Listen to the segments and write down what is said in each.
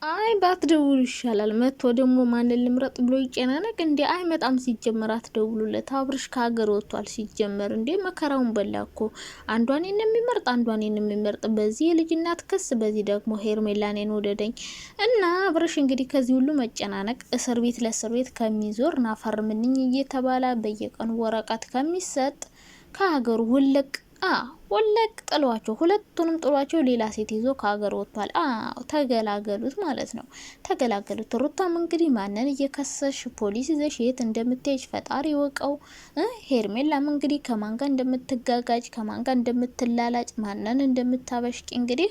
አይ ባትደውሉ ይሻላል። መጥቶ ደግሞ ማንን ልምረጥ ብሎ ይጨናነቅ እንዴ? አይመጣም። ሲጀመር አትደውሉለት። አብርሽ ከሀገር ወጥቷል። ሲጀመር እንዴ መከራውን በላኮ። አንዷን የሚመርጥ አንዷን የሚመርጥ በዚህ የልጅናት ክስ፣ በዚህ ደግሞ ሄርሜላኔን ወደደኝ እና አብርሽ እንግዲህ ከዚህ ሁሉ መጨናነቅ እስር ቤት ለእስር ቤት ከሚዞር ናፈርምንኝ እየተባለ በየቀኑ ወረቀት ከሚሰጥ ከሀገሩ ውልቅ ወለቅ ጥሏቸው፣ ሁለቱንም ጥሏቸው ሌላ ሴት ይዞ ከሀገር ወጥቷል። ተገላገሉት ማለት ነው። ተገላገሉት። ሩታም እንግዲህ ማንን እየከሰሽ ፖሊስ ይዘሽ የት እንደምትሄጅ ፈጣሪ ወቀው። ሄርሜላም እንግዲህ ከማን ጋር እንደምትጋጋጭ ከማን ጋር እንደምትላላጭ ማንን እንደምታበሽቂ እንግዲህ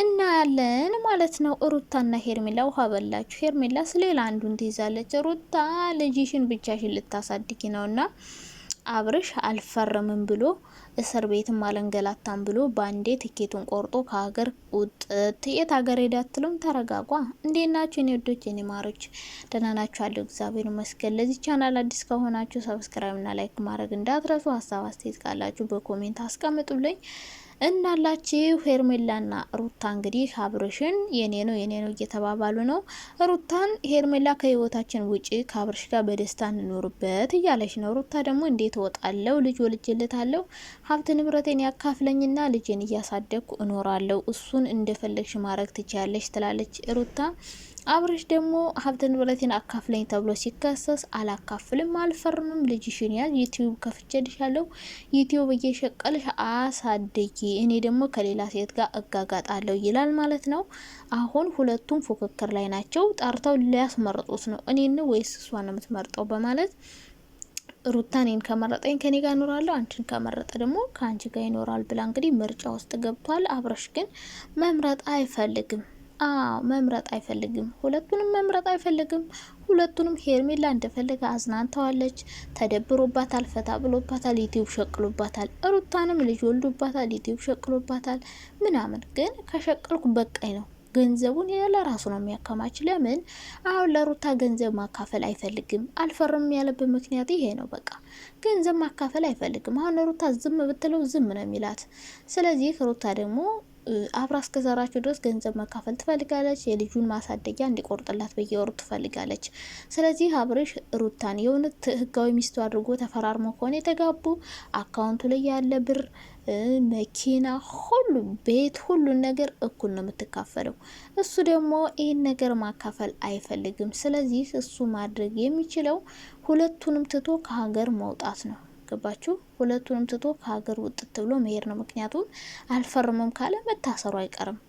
እናያለን ማለት ነው። ሩታና ሄርሜላ ውሃ በላችሁ። ሄርሜላ ስለሌላ አንዱን ትይዛለች። ሩታ ልጅሽን ብቻሽን ልታሳድጊ ነውና አብርሽ አልፈረምም ብሎ እስር ቤትም አለንገላታም ብሎ ባንዴ ትኬቱን ቆርጦ ከሀገር ውጥት። የት ሀገር ሄዳ አትሉም? ተረጋጓ። እንዴት ናችሁ የኔ ወዶች የኔ ማሮች? ደህና ናችሁ? አለሁ እግዚአብሔር ይመስገን። ለዚህ ቻናል አዲስ ከሆናችሁ ሰብስክራይብ እና ላይክ ማድረግ እንዳትረሱ። ሀሳብ አስተያየት ካላችሁ በኮሜንት አስቀምጡልኝ። እናላችሁ ሄርሜላና ሩታ እንግዲህ አብርሽን የኔ ነው እየተባባሉ ነው። ሩታን ሄርሜላ ከህይወታችን ውጪ ከአብርሽ ጋር በደስታ እንኖርበት እያለች ነው። ሩታ ደግሞ እንዴት ወጣለው? ልጅ ወልጅለታለሁ፣ ሀብት ንብረቴን ያካፍለኝና ልጄን እያሳደግኩ እኖራለሁ፣ እሱን እንደፈለግሽ ማድረግ ትችያለሽ ትላለች ሩታ። አብርሽ ደግሞ ሀብት ንብረቴን አካፍለኝ ተብሎ ሲከሰስ አላካፍልም፣ አልፈርምም፣ ልጅሽን ያዝ፣ ዩቲዩብ ከፍቼልሻለሁ፣ ዩቲዩብ እየሸቀልሽ አሳድጊ፣ እኔ ደግሞ ከሌላ ሴት ጋር እጋጋጣለሁ ይላል ማለት ነው። አሁን ሁለቱም ፉክክር ላይ ናቸው። ጠርተው ሊያስመርጡት ነው። እኔን ወይስ እሷን ነው የምትመርጠው በማለት ሩታ እኔን ከመረጠኝ ከኔ ጋር እኖራለሁ፣ አንቺን ከመረጠ ደግሞ ከአንቺ ጋር ይኖራል ብላ እንግዲህ ምርጫ ውስጥ ገብቷል። አብርሽ ግን መምረጥ አይፈልግም። መምረጥ አይፈልግም። ሁለቱንም መምረጥ አይፈልግም። ሁለቱንም ሄርሜላ እንደፈለገ አዝናንተዋለች። ተደብሮባታል፣ ፈታ ብሎባታል፣ ዩቲዩብ ሸቅሎባታል። ሩታንም ልጅ ወልዶባታል፣ ዩቲዩብ ሸቅሎባታል ምናምን። ግን ከሸቅልኩ በቃኝ ነው። ገንዘቡን ለራሱ ነው የሚያከማች። ለምን አሁን ለሩታ ገንዘብ ማካፈል አይፈልግም። አልፈርም ያለበት ምክንያት ይሄ ነው። በቃ ገንዘብ ማካፈል አይፈልግም። አሁን ሩታ ዝም ብትለው ዝም ነው የሚላት። ስለዚህ ሩታ ደግሞ አብራ እስከሰራችሁ ድረስ ገንዘብ መካፈል ትፈልጋለች። የልጁን ማሳደጊያ እንዲቆርጥላት በየወሩ ትፈልጋለች። ስለዚህ አብርሽ ሩታን የእውነት ህጋዊ ሚስቱ አድርጎ ተፈራርሞ ከሆነ የተጋቡ አካውንቱ ላይ ያለ ብር፣ መኪና፣ ሁሉ ቤት፣ ሁሉን ነገር እኩል ነው የምትካፈለው። እሱ ደግሞ ይህን ነገር ማካፈል አይፈልግም። ስለዚህ እሱ ማድረግ የሚችለው ሁለቱንም ትቶ ከሀገር መውጣት ነው። ገባችሁ? ሁለቱንም ትቶ ከሀገር ውጥት ብሎ መሄድ ነው። ምክንያቱም አልፈርምም ካለ መታሰሩ አይቀርም።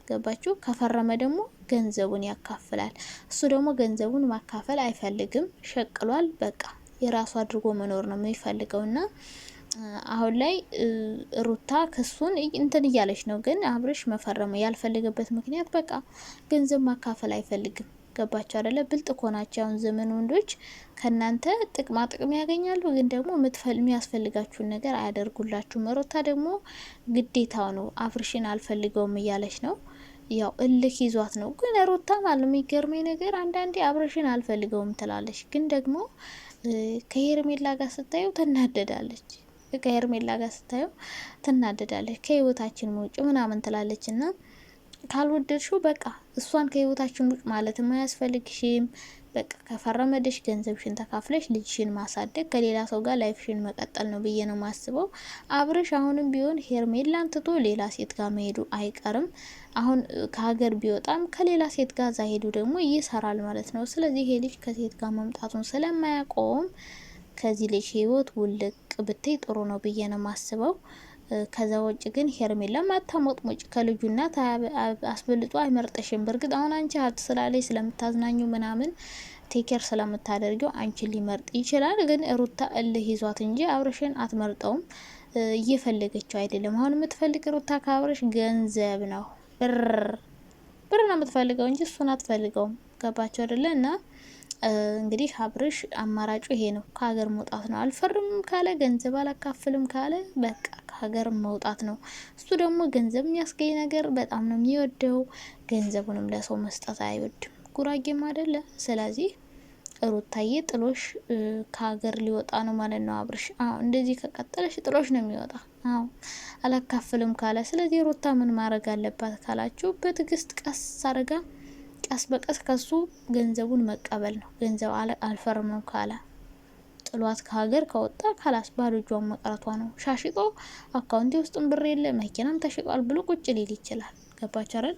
ገባችሁ? ከፈረመ ደግሞ ገንዘቡን ያካፍላል። እሱ ደግሞ ገንዘቡን ማካፈል አይፈልግም። ሸቅሏል። በቃ የራሱ አድርጎ መኖር ነው የሚፈልገውና አሁን ላይ ሩታ ክሱን እንትን እያለች ነው። ግን አብርሽ መፈረም ያልፈለገበት ምክንያት በቃ ገንዘብ ማካፈል አይፈልግም። ገባቸው አይደለ? ብልጥ ከሆናቸው አሁን ዘመን ወንዶች ከናንተ ጥቅማ ጥቅም ያገኛሉ፣ ግን ደግሞ የሚያስፈልጋችሁን ነገር አያደርጉላችሁም። ሩታ ደግሞ ግዴታው ነው። አብርሽን አልፈልገውም እያለች ነው። ያው እልክ ይዟት ነው። ግን ሩታ ማለት የሚገርመኝ ነገር አንዳንዴ አብርሽን አልፈልገውም ትላለች፣ ግን ደግሞ ከሄርሜላ ጋር ስታዩ ትናደዳለች። ከሄርሜላ ጋር ስታዩ ትናደዳለች። ከህይወታችን ውጭ ምናምን ትላለች እና ካልወደድሽው በቃ እሷን ከህይወታችን ውጭ ማለት አያስፈልግሽም። በቃ ከፈረመደሽ ገንዘብሽን ተካፍለሽ ልጅሽን ማሳደግ ከሌላ ሰው ጋር ላይፍሽን መቀጠል ነው ብዬ ነው ማስበው። አብርሽ አሁንም ቢሆን ሄርሜላን ትቶ ሌላ ሴት ጋር መሄዱ አይቀርም። አሁን ከሀገር ቢወጣም ከሌላ ሴት ጋር ዛሄዱ ደግሞ ይሰራል ማለት ነው። ስለዚህ ይሄ ልጅ ከሴት ጋር መምጣቱን ስለማያቆም ከዚህ ልጅ ህይወት ውልቅ ብትይ ጥሩ ነው ብዬ ነው ማስበው። ከዛ ውጭ ግን ሄርሜላ ማታሞጥሞጭ ከልጁና አስበልጦ አይመርጠሽም። በርግጥ አሁን አንቺ ሀብት ስላለሽ ስለምታዝናኙ ምናምን ቴኬር ስለምታደርጊው አንቺን ሊመርጥ ይችላል። ግን ሩታ እልህ ይዟት እንጂ አብርሽን አትመርጠውም። እየፈለገችው አይደለም። አሁን የምትፈልግ ሩታ ከአብርሽ ገንዘብ ነው፣ ብር ነው የምትፈልገው እንጂ እሱን አትፈልገውም። ገባቸው አይደለ? እና እንግዲህ አብርሽ አማራጩ ይሄ ነው፣ ከሀገር መውጣት ነው። አልፈርምም ካለ ገንዘብ አላካፍልም ካለ በቃ ከሀገር መውጣት ነው። እሱ ደግሞ ገንዘብ የሚያስገኝ ነገር በጣም ነው የሚወደው። ገንዘቡንም ለሰው መስጠት አይወድም፣ ጉራጌም አይደለ። ስለዚህ ሩታዬ ጥሎሽ ከሀገር ሊወጣ ነው ማለት ነው አብርሽ። እንደዚህ ከቀጠለሽ ጥሎሽ ነው የሚወጣ። አላካፍልም ካለ። ስለዚህ ሩታ ምን ማድረግ አለባት ካላችሁ በትዕግስት ቀስ አድርጋ ቀስ በቀስ ከሱ ገንዘቡን መቀበል ነው። ገንዘብ አልፈርምም ካለ ጥሏት ከሀገር ከወጣ ካላስ ባዶ እጇን መቅረቷ ነው። ሻሽጦ አካውንቴ ውስጥም ብር የለ መኪናም ተሽጧል ብሎ ቁጭ ሊል ይችላል። ገባች አይደል?